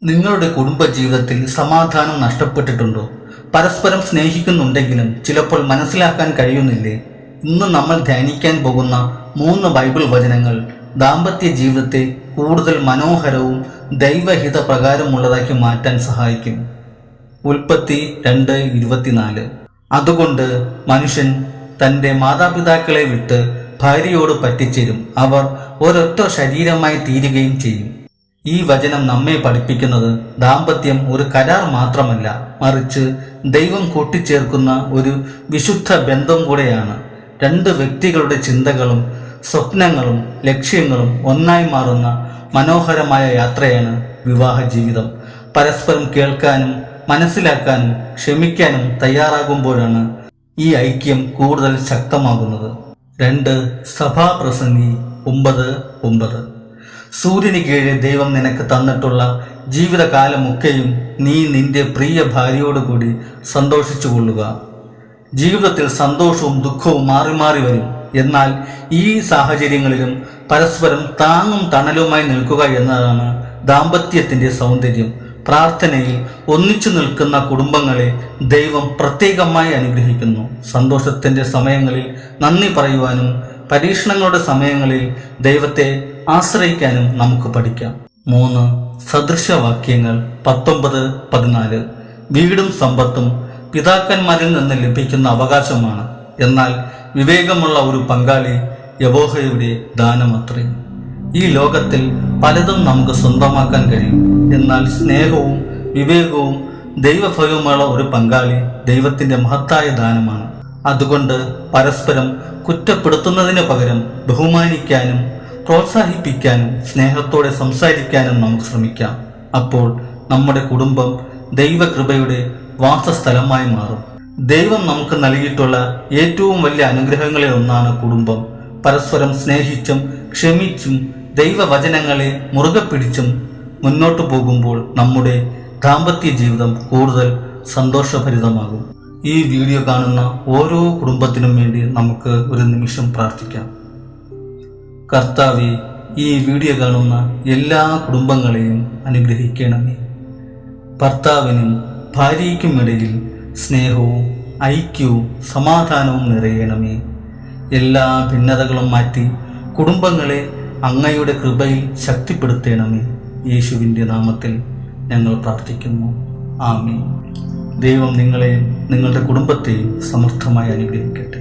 നിങ്ങളുടെ കുടുംബജീവിതത്തിൽ സമാധാനം നഷ്ടപ്പെട്ടിട്ടുണ്ടോ? പരസ്പരം സ്നേഹിക്കുന്നുണ്ടെങ്കിലും ചിലപ്പോൾ മനസ്സിലാക്കാൻ കഴിയുന്നില്ലേ? ഇന്ന് നമ്മൾ ധ്യാനിക്കാൻ പോകുന്ന 3 ബൈബിൾ വചനങ്ങൾ ദാമ്പത്യ ജീവിതത്തെ കൂടുതൽ മനോഹരവും ദൈവഹിത പ്രകാരമുള്ളതാക്കി മാറ്റാൻ സഹായിക്കും. ഉൽപ്പത്തി 2:24. അതുകൊണ്ട് മനുഷ്യൻ തൻ്റെ മാതാപിതാക്കളെ വിട്ട് ഭാര്യയോട് പറ്റിച്ചേരും, അവർ ഒരൊറ്റ ശരീരമായി തീരുകയും ചെയ്യും. ഈ വചനം നമ്മെ പഠിപ്പിക്കുന്നത് ദാമ്പത്യം ഒരു കരാർ മാത്രമല്ല, മറിച്ച് ദൈവം കൂട്ടിച്ചേർക്കുന്ന ഒരു വിശുദ്ധ ബന്ധം കൂടെയാണ്. 2 വ്യക്തികളുടെ ചിന്തകളും സ്വപ്നങ്ങളും ലക്ഷ്യങ്ങളും ഒന്നായി മാറുന്ന മനോഹരമായ യാത്രയാണ് വിവാഹ ജീവിതം. പരസ്പരം കേൾക്കാനും മനസ്സിലാക്കാനും ക്ഷമിക്കാനും തയ്യാറാകുമ്പോഴാണ് ഈ ഐക്യം കൂടുതൽ ശക്തമാകുന്നത്. 2 സഭാപ്രസംഗി 9:9. സൂര്യന് കീഴിൽ ദൈവം നിനക്ക് തന്നിട്ടുള്ള ജീവിതകാലമൊക്കെയും നീ നിന്റെ പ്രിയ ഭാര്യയോടുകൂടി സന്തോഷിച്ചു കൊള്ളുക. ജീവിതത്തിൽ സന്തോഷവും ദുഃഖവും മാറി മാറി വരും. എന്നാൽ ഈ സാഹചര്യങ്ങളിലും പരസ്പരം താങ്ങും തണലുമായി നിൽക്കുക എന്നതാണ് ദാമ്പത്യത്തിന്റെ സൗന്ദര്യം. പ്രാർത്ഥനയിൽ ഒന്നിച്ചു നിൽക്കുന്ന കുടുംബങ്ങളെ ദൈവം പ്രത്യേകമായി അനുഗ്രഹിക്കുന്നു. സന്തോഷത്തിന്റെ സമയങ്ങളിൽ നന്ദി പറയുവാനും പരീക്ഷണങ്ങളുടെ സമയങ്ങളിൽ ദൈവത്തെ ആശ്രയിക്കാനും നമുക്ക് പഠിക്കാം. 3 സദൃശവാക്യങ്ങൾ 19:14. വീടും സമ്പത്തും പിതാക്കന്മാരിൽ നിന്ന് ലഭിക്കുന്ന അവകാശമാണ്, എന്നാൽ വിവേകമുള്ള ഒരു പങ്കാളി യഹോവയുടെ ദാനമത്രേ. ഈ ലോകത്തിൽ പലതും നമുക്ക് സ്വന്തമാക്കാൻ കഴിയും, എന്നാൽ സ്നേഹവും വിവേകവും ദൈവഭയവുമുള്ള ഒരു പങ്കാളി ദൈവത്തിന്റെ മഹത്തായ ദാനമാണ്. അതുകൊണ്ട് പരസ്പരം കുറ്റപ്പെടുത്തുന്നതിന് പകരം ബഹുമാനിക്കാനും പ്രോത്സാഹിപ്പിക്കാനും സ്നേഹത്തോടെ സംസാരിക്കാനും നമുക്ക് ശ്രമിക്കാം. അപ്പോൾ നമ്മുടെ കുടുംബം ദൈവകൃപയുടെ വാസസ്ഥലമായി മാറും. ദൈവം നമുക്ക് നൽകിയിട്ടുള്ള ഏറ്റവും വലിയ അനുഗ്രഹങ്ങളിൽ ഒന്നാണ് കുടുംബം. പരസ്പരം സ്നേഹിച്ചും ക്ഷമിച്ചും ദൈവവചനങ്ങളെ മുറുകെ പിടിച്ചും മുന്നോട്ടു പോകുമ്പോൾ നമ്മുടെ ദാമ്പത്യ ജീവിതം കൂടുതൽ സന്തോഷഭരിതമാകും. ഈ വീഡിയോ കാണുന്ന ഓരോ കുടുംബത്തിനും വേണ്ടി നമുക്ക് ഒരു നിമിഷം പ്രാർത്ഥിക്കാം. കർത്താവേ, ഈ വീഡിയോ കാണുന്ന എല്ലാ കുടുംബങ്ങളെയും അനുഗ്രഹിക്കണമേ. ഭർത്താവിനും ഭാര്യയ്ക്കുമിടയിൽ സ്നേഹവും ഐക്യവും സമാധാനവും നിറയണമേ. എല്ലാ ഭിന്നതകളും മാറ്റി കുടുംബങ്ങളെ അങ്ങയുടെ കൃപയിൽ ശക്തിപ്പെടുത്തണമേ. യേശുവിൻ്റെ നാമത്തിൽ ഞങ്ങൾ പ്രാർത്ഥിക്കുന്നു. ആമേൻ. ദൈവം നിങ്ങളെയും നിങ്ങളുടെ കുടുംബത്തെയും സമൃദ്ധമായി അനുഗ്രഹിക്കട്ടെ.